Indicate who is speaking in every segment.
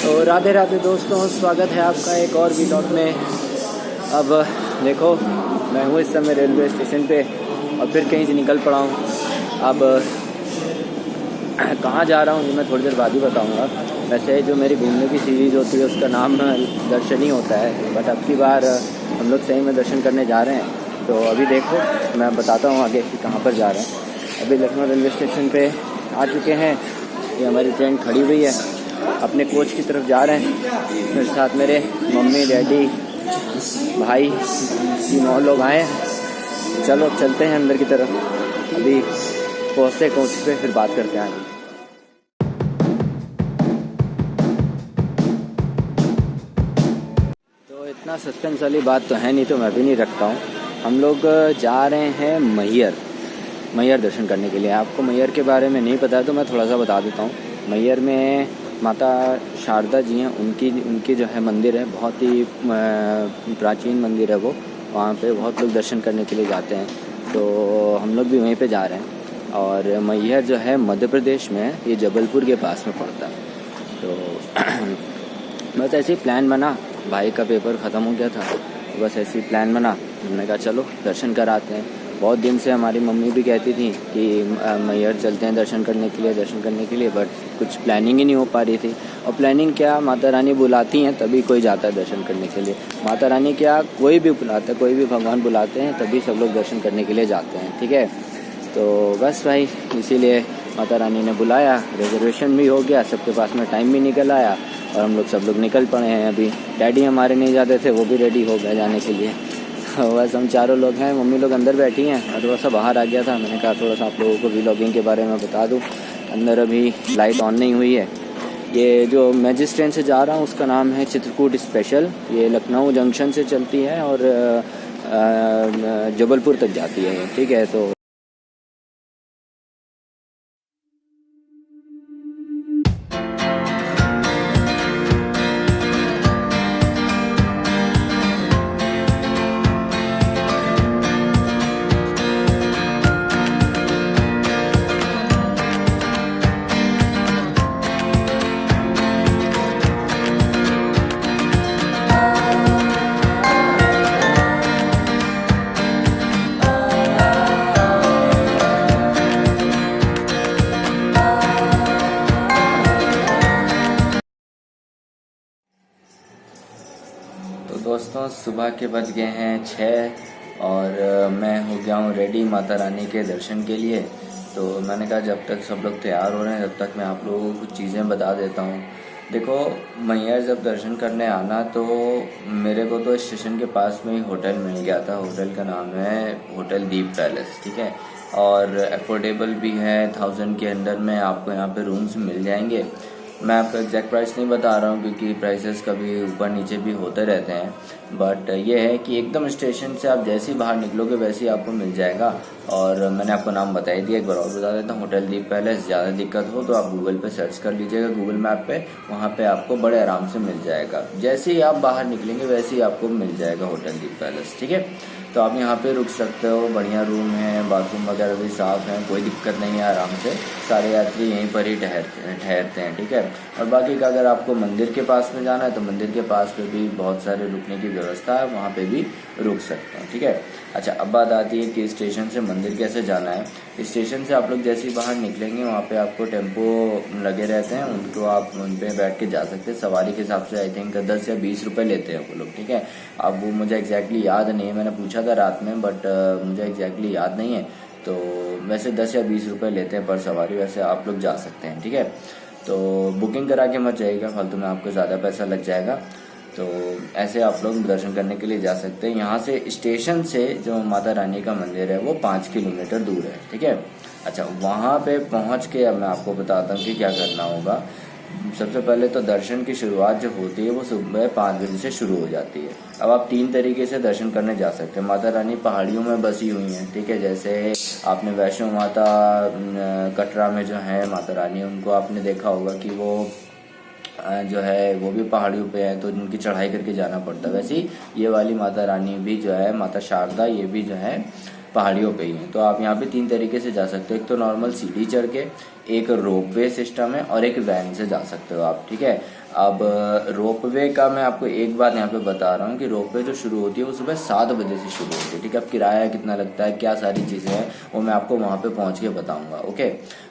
Speaker 1: तो राधे राधे दोस्तों, स्वागत है आपका एक और व्लॉग में। अब देखो, मैं हूँ इस समय रेलवे स्टेशन पे और फिर कहीं से निकल पड़ा हूँ। अब कहाँ जा रहा हूँ ये मैं थोड़ी देर बाद ही बताऊँगा। वैसे जो मेरी घूमने की सीरीज़ होती है उसका नाम दर्शन ही होता है, बट अब की बार हम लोग सही में दर्शन करने जा रहे हैं। तो अभी देखो, मैं बताता हूँ आगे कि कहाँ पर जा रहे हैं। अभी लखनऊ रेलवे स्टेशन पे आ चुके हैं। ये हमारी ट्रेन खड़ी हुई है, अपने कोच की तरफ जा रहे हैं। मेरे साथ मेरे मम्मी, डैडी, भाई, 3 और लोग आए हैं। चलो चलते हैं अंदर की तरफ। अभी पहुँचते कोच पे, फिर बात करते हैं। तो इतना सस्पेंस वाली बात तो है नहीं, तो मैं भी नहीं रखता हूँ। हम लोग जा रहे हैं मैहर दर्शन करने के लिए। आपको मैहर के बारे में नहीं पता है तो मैं थोड़ा सा बता देता हूँ। मैहर में माता शारदा जी हैं, उनकी जो है मंदिर है, बहुत ही प्राचीन मंदिर है वो। वहाँ पे बहुत लोग दर्शन करने के लिए जाते हैं, तो हम लोग भी वहीं पे जा रहे हैं। और मैहर जो है मध्य प्रदेश में है, ये जबलपुर के पास में पड़ता है। तो बस ऐसे ही प्लान बना, भाई का पेपर ख़त्म हो गया था, तो बस ऐसे ही प्लान बना। हमने कहा चलो दर्शन कराते हैं। बहुत दिन से हमारी मम्मी भी कहती थी कि मैहर चलते हैं दर्शन करने के लिए, बट कुछ प्लानिंग ही नहीं हो पा रही थी। और प्लानिंग क्या, माता रानी बुलाती हैं तभी कोई जाता है दर्शन करने के लिए। माता रानी क्या, कोई भी बुलाता है, कोई भी भगवान बुलाते हैं तभी सब लोग दर्शन करने के लिए जाते हैं, ठीक है। तो बस भाई, इसीलिए माता रानी ने बुलाया, रिजर्वेशन भी हो गया, सबके पास में टाइम भी निकल आया और हम लोग सब लोग निकल पड़े हैं। अभी डैडी हमारे नहीं जाते थे, वो भी रेडी हो गए जाने के लिए। बस हम चारों लोग हैं, मम्मी लोग अंदर बैठी हैं और थोड़ा सा बाहर आ गया था। मैंने कहा थोड़ा सा आप लोगों को व्लॉगिंग के बारे में बता दूं। अंदर अभी लाइट ऑन नहीं हुई है। ये जो मैं जिस ट्रेन से जा रहा हूँ उसका नाम है चित्रकूट स्पेशल। ये लखनऊ जंक्शन से चलती है और जबलपुर तक जाती है, ठीक है। तो दोस्तों, सुबह के बज गए हैं 6 और मैं हो गया हूँ रेडी माता रानी के दर्शन के लिए। तो मैंने कहा जब तक सब लोग तैयार हो रहे हैं तब तक मैं आप लोगों को कुछ चीज़ें बता देता हूँ। देखो, मैहर जब दर्शन करने आना तो मेरे को तो स्टेशन के पास में ही होटल मिल गया था। होटल का नाम है होटल दीप पैलेस, ठीक है। और अफोर्डेबल भी है, 1000 के अंडर में आपको यहाँ पे रूम्स मिल जाएंगे। मैं आपको एग्जैक्ट प्राइस नहीं बता रहा हूँ क्योंकि प्राइसेस कभी ऊपर नीचे भी होते रहते हैं, बट ये है कि एकदम स्टेशन से आप जैसे ही बाहर निकलोगे वैसे ही आपको मिल जाएगा। और मैंने आपको नाम बता ही दिया, एक बार और बता देता हूँ, होटल दीप पैलेस। ज़्यादा दिक्कत हो तो आप गूगल पे सर्च कर लीजिएगा, गूगल मैप पे, वहाँ पे आपको बड़े आराम से मिल जाएगा। जैसे ही आप बाहर निकलेंगे वैसे ही आपको मिल जाएगा होटल दीप पैलेस, ठीक है। तो आप यहाँ पे रुक सकते हो, बढ़िया रूम है, बाथरूम वगैरह भी साफ़ है, कोई दिक्कत नहीं है, आराम से सारे यात्री यहीं पर ही ठहरते हैं, ठीक है। और बाकी का अगर आपको मंदिर के पास में जाना है तो मंदिर के पास में भी बहुत सारे रुकने की व्यवस्था है, वहाँ पे भी रुक सकते हैं, ठीक है। अच्छा, अब बात आती है कि स्टेशन से मंदिर कैसे जाना है। स्टेशन से आप लोग जैसे ही बाहर निकलेंगे वहाँ पे आपको टेम्पो लगे रहते हैं, उनको आप उन पर बैठ के जा सकते हैं। सवारी के हिसाब से आई थिंक 10 या 20 रुपये लेते हैं वो लोग, ठीक है। अब वो मुझे एग्जैक्टली याद नहीं है, मैंने पूछा था रात में, बट मुझे एग्जैक्टली याद नहीं है। तो वैसे 10 या 20 रुपये लेते हैं पर सवारी, वैसे आप लोग जा सकते हैं, ठीक है। तो बुकिंग करा के मत जाइएगा, फालतू में आपको ज़्यादा पैसा लग जाएगा। तो ऐसे आप लोग दर्शन करने के लिए जा सकते हैं। यहाँ से स्टेशन से जो माता रानी का मंदिर है वो 5 किलोमीटर दूर है, ठीक है। अच्छा, वहाँ पे पहुँच के अब मैं आपको बताता हूँ कि क्या करना होगा। सबसे पहले तो दर्शन की शुरुआत जो होती है वो सुबह 5 बजे से शुरू हो जाती है। अब आप 3 तरीके से दर्शन करने जा सकते हैं। माता रानी पहाड़ियों में बसी हुई हैं, ठीक है। जैसे आपने वैष्णो माता कटरा में जो है माता रानी, उनको आपने देखा होगा कि वो जो है वो भी पहाड़ियों पे है, तो उनकी चढ़ाई करके जाना पड़ता है। वैसे ही ये वाली माता रानी भी जो है, माता शारदा, ये भी जो है पहाड़ियों पे ही हैं। तो आप यहाँ पे 3 तरीके से जा सकते हो। एक तो नॉर्मल सीढ़ी चढ़ के, एक रोपवे सिस्टम है और एक वैन से जा सकते हो आप, ठीक है। अब रोपवे का मैं आपको एक बात यहाँ पे बता रहा हूँ कि रोपवे जो शुरू होती है वो सुबह 7 बजे से शुरू होती है, ठीक है। अब किराया कितना लगता है, क्या सारी चीज़ें हैं, वो मैं आपको वहाँ पे पहुँच के बताऊँगा, ओके।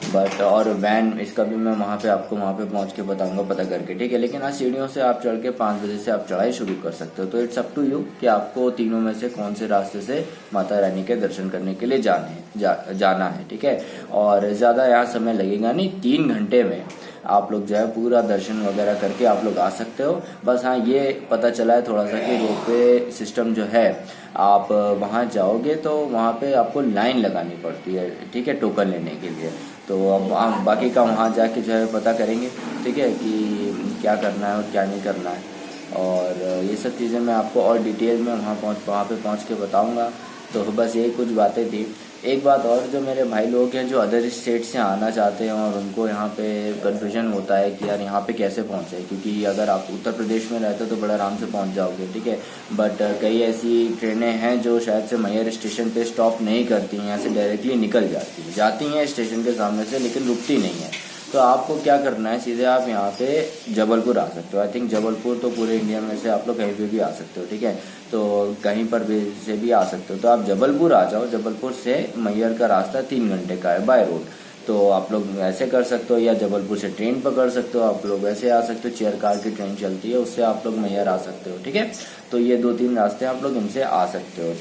Speaker 1: बट और वैन इसका भी मैं वहाँ पे आपको वहाँ पे पहुँच के बताऊँगा पता करके, ठीक है। लेकिन आज सीढ़ियों से आप चढ़ के 5 बजे से आप चढ़ाई शुरू कर सकते हो। तो इट्स अप टू यू कि आपको तीनों में से कौन से रास्ते से माता रानी के दर्शन करने के लिए जाना है, ठीक है। और ज़्यादा यहाँ समय लगेगा नहीं, 3 घंटे में आप लोग जो है पूरा दर्शन वगैरह करके आप लोग आ सकते हो। बस हाँ, ये पता चला है थोड़ा सा कि रोपवे सिस्टम जो है, आप वहाँ जाओगे तो वहाँ पे आपको लाइन लगानी पड़ती है, ठीक है, टोकन लेने के लिए। तो अब हम बाकी का वहाँ जाके जो है पता करेंगे, ठीक है, कि क्या करना है और क्या नहीं करना है। और ये सब चीज़ें मैं आपको और डिटेल में वहाँ पे पहुँच के बताऊँगा। तो बस यही कुछ बातें थी। एक बात और, जो मेरे भाई लोग हैं जो अदर स्टेट से आना चाहते हैं और उनको यहाँ पे कन्फ्यूजन होता है कि यार यहाँ पे कैसे पहुँचे, क्योंकि अगर आप उत्तर प्रदेश में रहते हो तो बड़ा आराम से पहुँच जाओगे, ठीक है। बट कई ऐसी ट्रेनें हैं जो शायद से मैहर स्टेशन पे स्टॉप नहीं करती हैं, यहाँ से डायरेक्टली निकल जाती हैं स्टेशन के सामने से, लेकिन रुकती नहीं है। तो आपको क्या करना है, सीधे आप यहाँ पे जबलपुर आ सकते हो। आई थिंक जबलपुर तो पूरे इंडिया में से आप लोग कहीं पे भी आ सकते हो, ठीक है। तो कहीं पर भी से भी आ सकते हो। तो आप जबलपुर आ जाओ, जबलपुर से मैहर का रास्ता 3 घंटे का है बाय रोड। तो आप लोग ऐसे कर सकते हो, या जबलपुर से ट्रेन पकड़ सकते हो, आप लोग ऐसे आ सकते हो, चेयर कार की ट्रेन चलती है, उससे आप लोग मैहर आ सकते हो, ठीक है। तो ये 2-3 रास्ते आप लोग इनसे आ सकते हो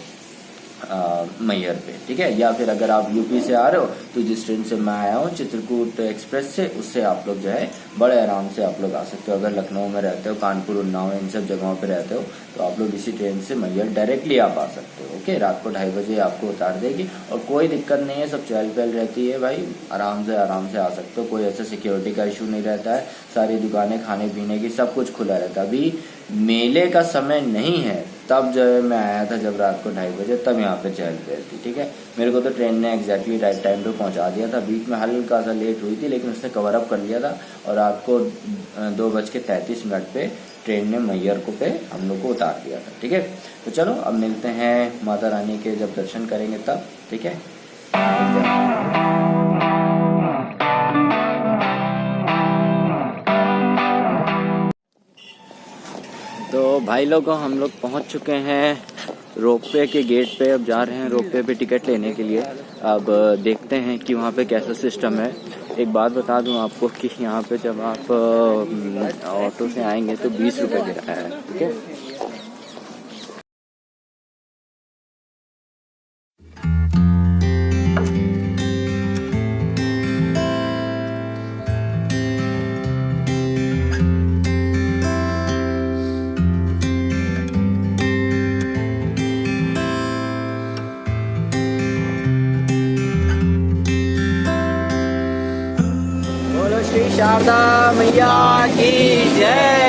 Speaker 1: मैहर पे, ठीक है। या फिर अगर आप यूपी से आ रहे हो तो जिस ट्रेन से मैं आया हूँ चित्रकूट एक्सप्रेस से, उससे आप लोग जो है बड़े आराम से आप लोग आ सकते हो। अगर लखनऊ में रहते हो, कानपुर, उन्नाव, इन सब जगहों पे रहते हो तो आप लोग इसी ट्रेन से मैहर डायरेक्टली आप आ सकते हो, ओके। रात को 2:30 बजे आपको उतार देगी और कोई दिक्कत नहीं है, सब चहल पहल रहती है भाई, आराम से आ सकते हो। कोई ऐसा सिक्योरिटी का इशू नहीं रहता है, सारी दुकानें खाने पीने की सब कुछ खुला रहता है। अभी मेले का समय नहीं है, तब जो है मैं आया था जब रात को 2:30 बजे, तब यहाँ पे चहल पहल थी, ठीक है। मेरे को तो ट्रेन ने एग्जैक्टली राइट टाइम पे पहुँचा दिया था, बीच में हल्का सा लेट हुई थी लेकिन उसने कवर अप कर लिया था। और रात को 2:33 पे ट्रेन ने मैहर को पे हम लोग को उतार दिया था, ठीक है। तो चलो अब मिलते हैं माता रानी के जब दर्शन करेंगे तब, ठीक है। मिलते हैं। तो भाई लोगों, हम लोग पहुंच चुके हैं रोपवे के गेट पे। अब जा रहे हैं रोपवे पे टिकट लेने के लिए। अब देखते हैं कि वहाँ पे कैसा सिस्टम है। एक बात बता दूं आपको कि यहाँ पे जब आप ऑटो से आएंगे तो 20 रुपये किराया है, ठीक है। बोलो श्री शारदा मैया की जय।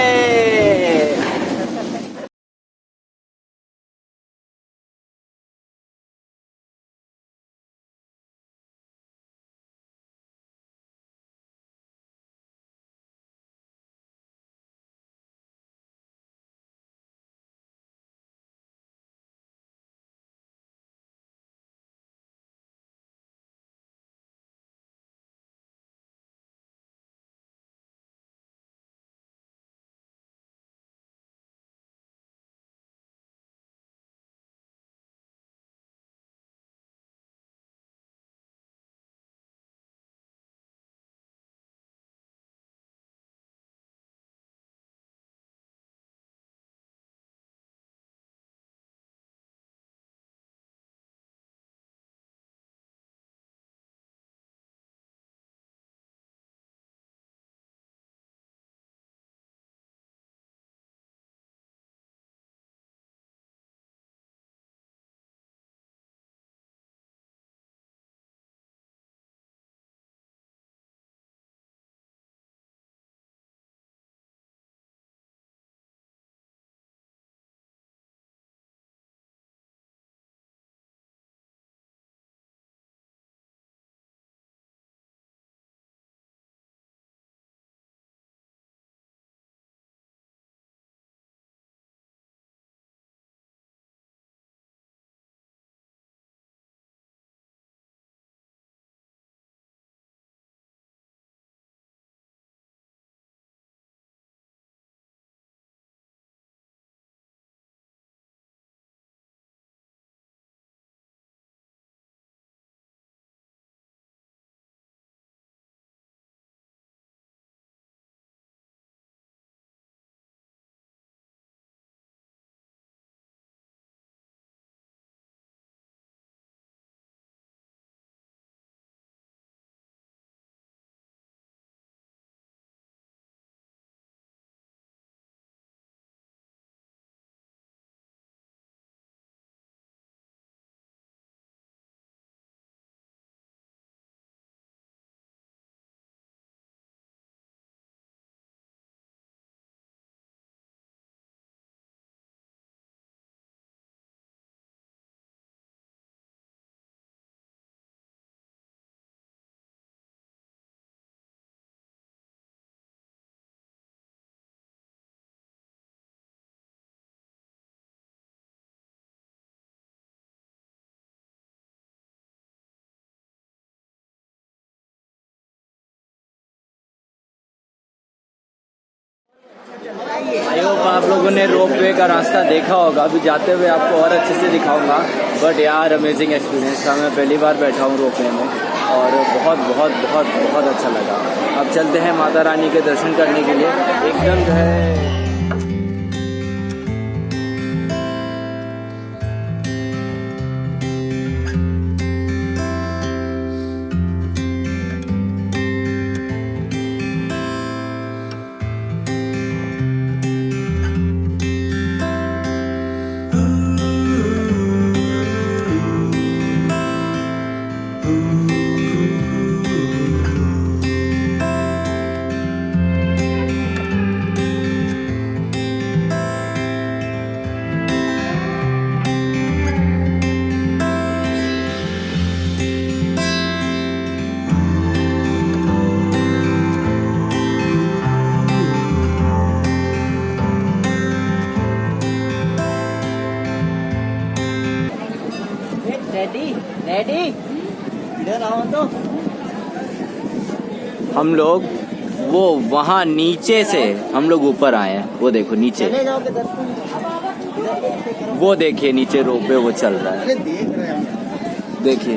Speaker 1: आई होप आप लोगों ने रोप वे का रास्ता देखा होगा। अभी जाते हुए आपको और अच्छे से दिखाऊंगा। बट यार अमेजिंग एक्सपीरियंस था। मैं पहली बार बैठा हूँ रोप वे में और बहुत बहुत बहुत बहुत अच्छा लगा। अब चलते हैं माता रानी के दर्शन करने के लिए। एकदम जो है डैडी इधर आओ तो। हम लोग वो वहाँ नीचे से हम लोग ऊपर आए हैं। वो देखो नीचे, वो देखिए नीचे रोप पे वो चल रहा है। देखिए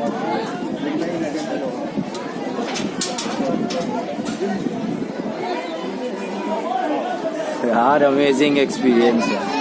Speaker 1: यार अमेजिंग एक्सपीरियंस है।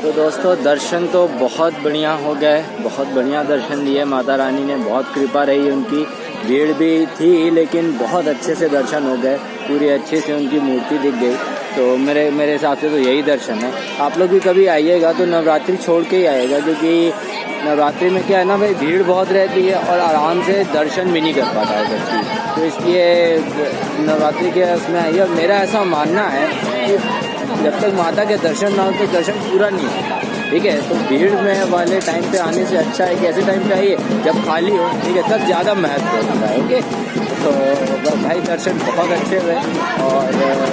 Speaker 1: तो दोस्तों दर्शन तो बहुत बढ़िया हो गए, बहुत बढ़िया दर्शन लिए। माता रानी ने बहुत कृपा रही उनकी। भीड़ भी थी लेकिन बहुत अच्छे से दर्शन हो गए। पूरी अच्छे से उनकी मूर्ति दिख गई। तो मेरे हिसाब से तो यही दर्शन है। आप लोग भी कभी आइएगा तो नवरात्रि छोड़ के ही आइएगा, क्योंकि नवरात्रि में क्या है ना भाई, भीड़ बहुत रहती है और आराम से दर्शन भी नहीं कर पाता है व्यक्ति। तो इसलिए नवरात्रि के उसमें आइए। और मेरा ऐसा मानना है कि जब तक माता के दर्शन ना हो तो दर्शन पूरा नहीं होता, ठीक है। तो भीड़ में वाले टाइम पे आने से अच्छा है कि ऐसे टाइम पे आइए जब खाली हो, ठीक है, तब ज़्यादा महत्व होता है। ओके, तो भाई दर्शन बहुत अच्छे हुए और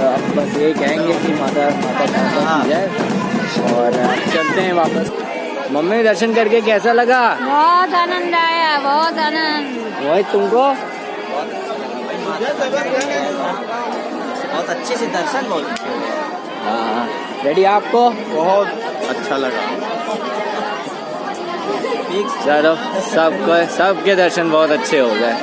Speaker 1: अब बस यही कहेंगे कि माता की जाए और चलते हैं वापस। मम्मी दर्शन करके कैसा लगा?
Speaker 2: बहुत आनंद आया, बहुत आनंद।
Speaker 1: वही तुमको?
Speaker 3: बहुत अच्छे से दर्शन, बहुत अच्छे।
Speaker 1: हाँ रेडी, आपको?
Speaker 3: बहुत अच्छा लगा।
Speaker 1: चलो सबके दर्शन बहुत अच्छे हो गए।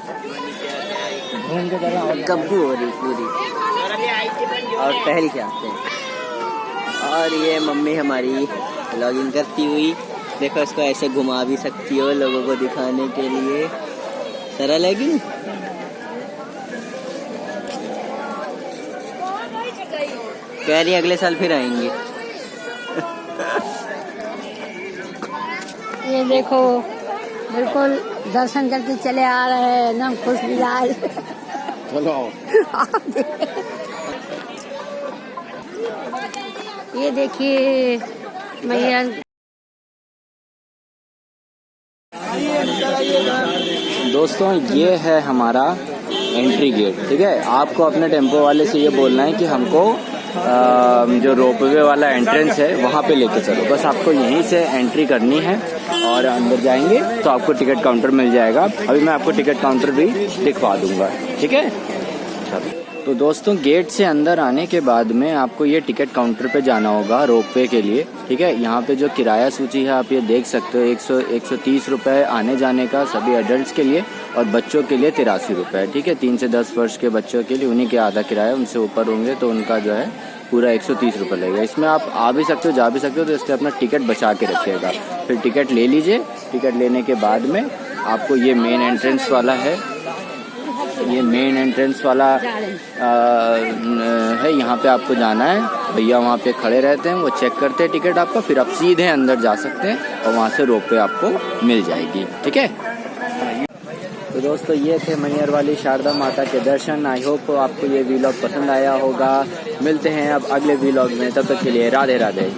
Speaker 1: घूम के चला और
Speaker 3: गब्बू हो रही पूरी। और टहल के आते हैं। और ये मम्मी हमारी लॉगिंग करती हुई, देखो इसको ऐसे घुमा भी सकती हो लोगों को दिखाने के लिए। सरल है कि नहीं? कह रही अगले साल फिर आएंगे।
Speaker 2: ये देखो बिल्कुल दर्शन करके चले आ रहे हैं, एकदम खुश मिजाज।
Speaker 1: चलो
Speaker 2: ये देखिए मैया।
Speaker 1: दोस्तों ये है हमारा एंट्री गेट, ठीक है। आपको अपने टेम्पो वाले से ये बोलना है कि हमको जो रोपवे वाला एंट्रेंस है वहाँ पे लेके चलो। बस आपको यहीं से एंट्री करनी है और अंदर जाएंगे तो आपको टिकट काउंटर मिल जाएगा। अभी मैं आपको टिकट काउंटर भी दिखवा दूंगा, ठीक है। चलो तो दोस्तों गेट से अंदर आने के बाद में आपको ये टिकट काउंटर पे जाना होगा रोपवे के लिए, ठीक है। यहाँ पे जो किराया सूची है आप ये देख सकते हो, 130 रुपये आने जाने का सभी एडल्ट्स के लिए, और बच्चों के लिए 83 रुपये, ठीक है। 3 से 10 वर्ष के बच्चों के लिए उन्हीं के आधा किराया, उनसे ऊपर होंगे तो उनका जो है पूरा 130 रुपये लगेगा। इसमें आप आ भी सकते हो, जा भी सकते हो, तो इसलिए अपना टिकट बचा के रखिएगा। फिर टिकट ले लीजिए। टिकट लेने के बाद में आपको ये मेन एंट्रेंस वाला है, ये मेन एंट्रेंस वाला है, यहाँ पे आपको जाना है। भैया वहाँ पे खड़े रहते हैं, वो चेक करते हैं टिकट आपका, फिर आप सीधे अंदर जा सकते हैं और वहाँ से रोपवे आपको मिल जाएगी, ठीक है। तो दोस्तों ये थे मैहर वाली शारदा माता के दर्शन। आई होप आपको ये वीलॉग पसंद आया होगा। मिलते हैं अब अगले वीलॉग में, तब तक के लिए राधे राधे।